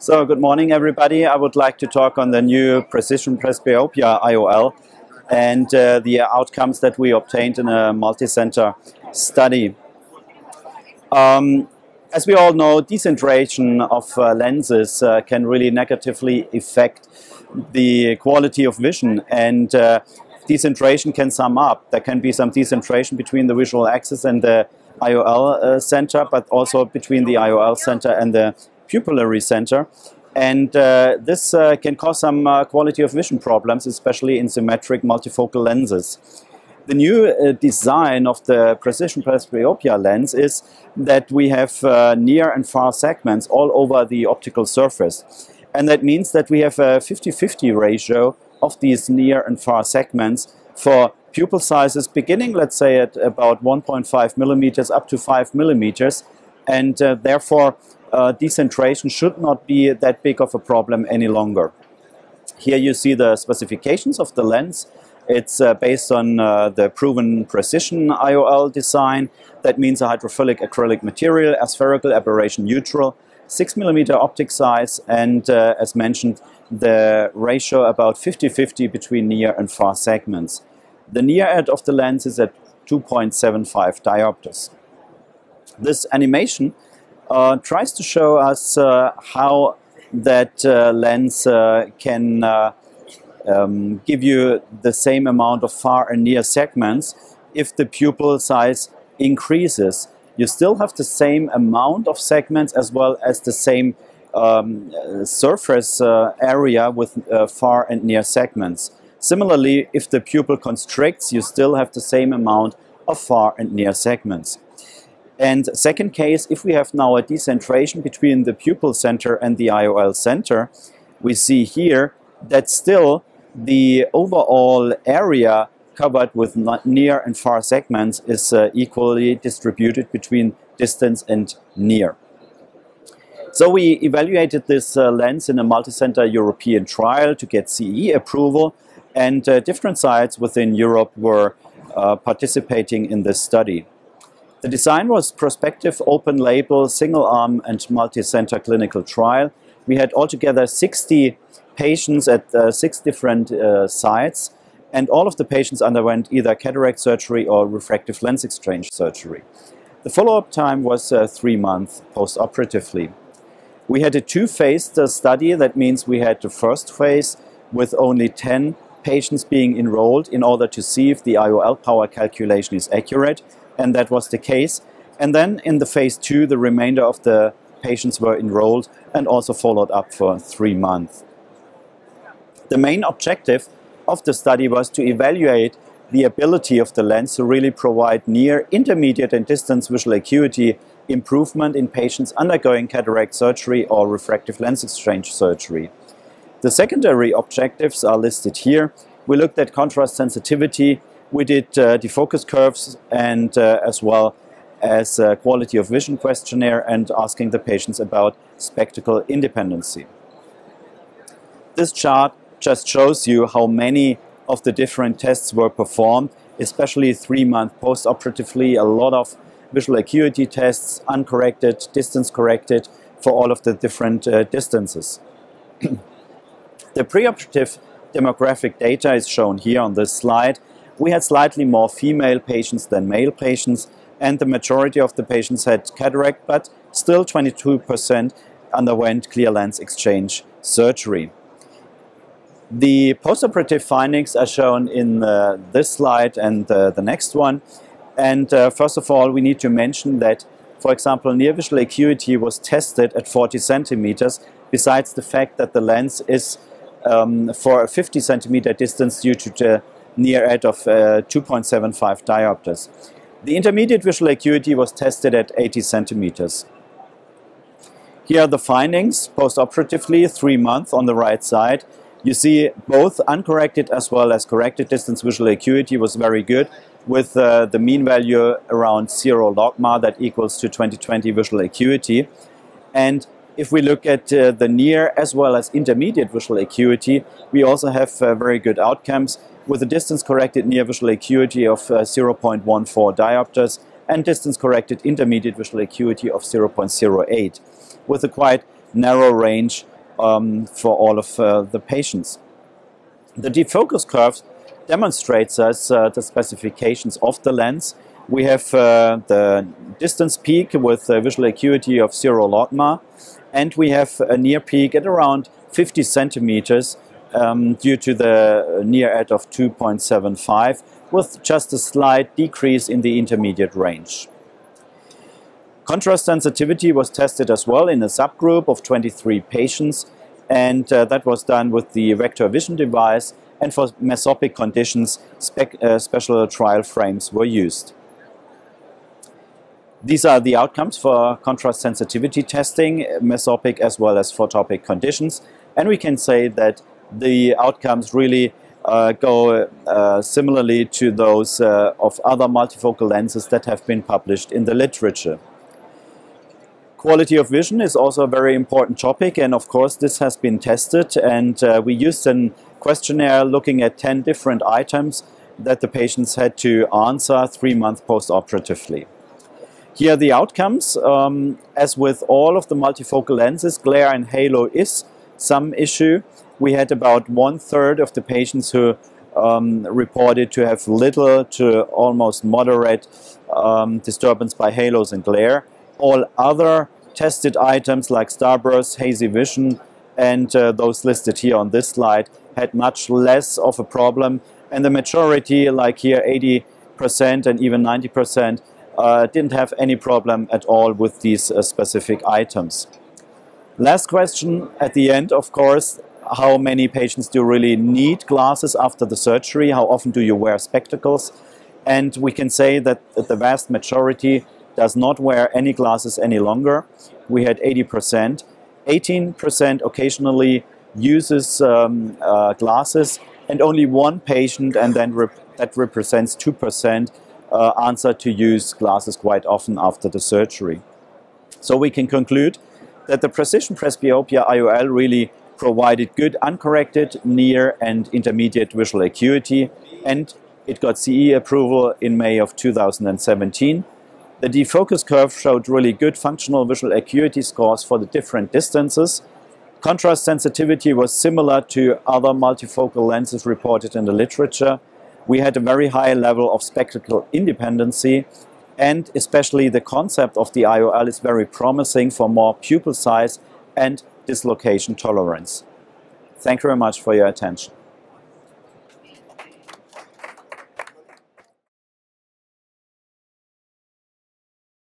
So good morning everybody. I would like to talk on the new Precision Presbyopia IOL and the outcomes that we obtained in a multi-center study. As we all know, decentration of lenses can really negatively affect the quality of vision, and decentration can sum up. There can be some decentration between the visual axis and the IOL center, but also between the IOL center and the pupillary center, and this can cause some quality of vision problems, especially in symmetric multifocal lenses. The new design of the Precision Presbyopia lens is that we have near and far segments all over the optical surface, and that means that we have a 50-50 ratio of these near and far segments for pupil sizes beginning, let's say, at about 1.5 millimeters up to 5 millimeters, and therefore decentration should not be that big of a problem any longer. Here you see the specifications of the lens. It's based on the proven Precision IOL design. That means a hydrophilic acrylic material, aspherical, aberration neutral, 6 millimeter optic size, and as mentioned, the ratio about 50-50 between near and far segments. The near edge of the lens is at 2.75 diopters. This animation tries to show us how that lens can give you the same amount of far and near segments. If the pupil size increases, you still have the same amount of segments as well as the same surface area with far and near segments. Similarly, if the pupil constricts, you still have the same amount of far and near segments. And second case, if we have now a decentration between the pupil center and the IOL center, we see here that still the overall area covered with near and far segments is equally distributed between distance and near. So we evaluated this lens in a multi-center European trial to get CE approval, and different sites within Europe were participating in this study. The design was prospective, open-label, single-arm and multi-center clinical trial. We had altogether 60 patients at 6 different sites, and all of the patients underwent either cataract surgery or refractive lens exchange surgery. The follow-up time was 3 months post-operatively. We had a two-phased study. That means we had the first phase with only 10 patients being enrolled in order to see if the IOL power calculation is accurate, and that was the case. And then in the phase 2, the remainder of the patients were enrolled and also followed up for 3 months. The main objective of the study was to evaluate the ability of the lens to really provide near, intermediate and distance visual acuity improvement in patients undergoing cataract surgery or refractive lens exchange surgery. The secondary objectives are listed here. We looked at contrast sensitivity, we did defocus curves, and as well as a quality of vision questionnaire and asking the patients about spectacle independency. This chart just shows you how many of the different tests were performed, especially 3 months post-operatively. A lot of visual acuity tests, uncorrected, distance corrected, for all of the different distances. The preoperative demographic data is shown here on this slide. We had slightly more female patients than male patients, and the majority of the patients had cataract, but still 22% underwent clear lens exchange surgery. The postoperative findings are shown in this slide and the next one. And first of all, we need to mention that, for example, near visual acuity was tested at 40 centimeters, besides the fact that the lens is for a 50 centimeter distance due to the near edge of 2.75 diopters. The intermediate visual acuity was tested at 80 centimeters. Here are the findings post-operatively, 3 months on the right side. You see both uncorrected as well as corrected distance visual acuity was very good, with the mean value around 0 logMAR, that equals to 20/20 visual acuity. And if we look at the near as well as intermediate visual acuity, we also have very good outcomes, with a distance corrected near visual acuity of 0.14 diopters and distance corrected intermediate visual acuity of 0.08, with a quite narrow range for all of the patients. The defocus curve demonstrates us the specifications of the lens. We have the distance peak with a visual acuity of 0 logMAR, and we have a near peak at around 50 centimeters due to the near edge of 2.75, with just a slight decrease in the intermediate range. Contrast sensitivity was tested as well in a subgroup of 23 patients, and that was done with the vector vision device, and for mesopic conditions special trial frames were used. These are the outcomes for contrast sensitivity testing, mesopic as well as photopic conditions, and we can say that the outcomes really go similarly to those of other multifocal lenses that have been published in the literature. Quality of vision is also a very important topic, and of course this has been tested, and we used a questionnaire looking at 10 different items that the patients had to answer 3 months post-operatively. Here are the outcomes. As with all of the multifocal lenses, glare and halo is some issue. We had about 1/3 of the patients who reported to have little to almost moderate disturbance by halos and glare. All other tested items like starburst, hazy vision, and those listed here on this slide had much less of a problem, and the majority, like here 80% and even 90%, didn't have any problem at all with these specific items. Last question at the end, of course, how many patients do really need glasses after the surgery? How often do you wear spectacles? And we can say that the vast majority does not wear any glasses any longer. We had 80%. 18% occasionally uses glasses, and only one patient, and then that represents 2%, answer to use glasses quite often after the surgery. So we can conclude that the Precision Presbyopia IOL really provided good uncorrected, near and intermediate visual acuity, and it got CE approval in May of 2017. The defocus curve showed really good functional visual acuity scores for the different distances. Contrast sensitivity was similar to other multifocal lenses reported in the literature. We had a very high level of spectacle independency, and especially the concept of the IOL is very promising for more pupil size and dislocation tolerance. Thank you very much for your attention.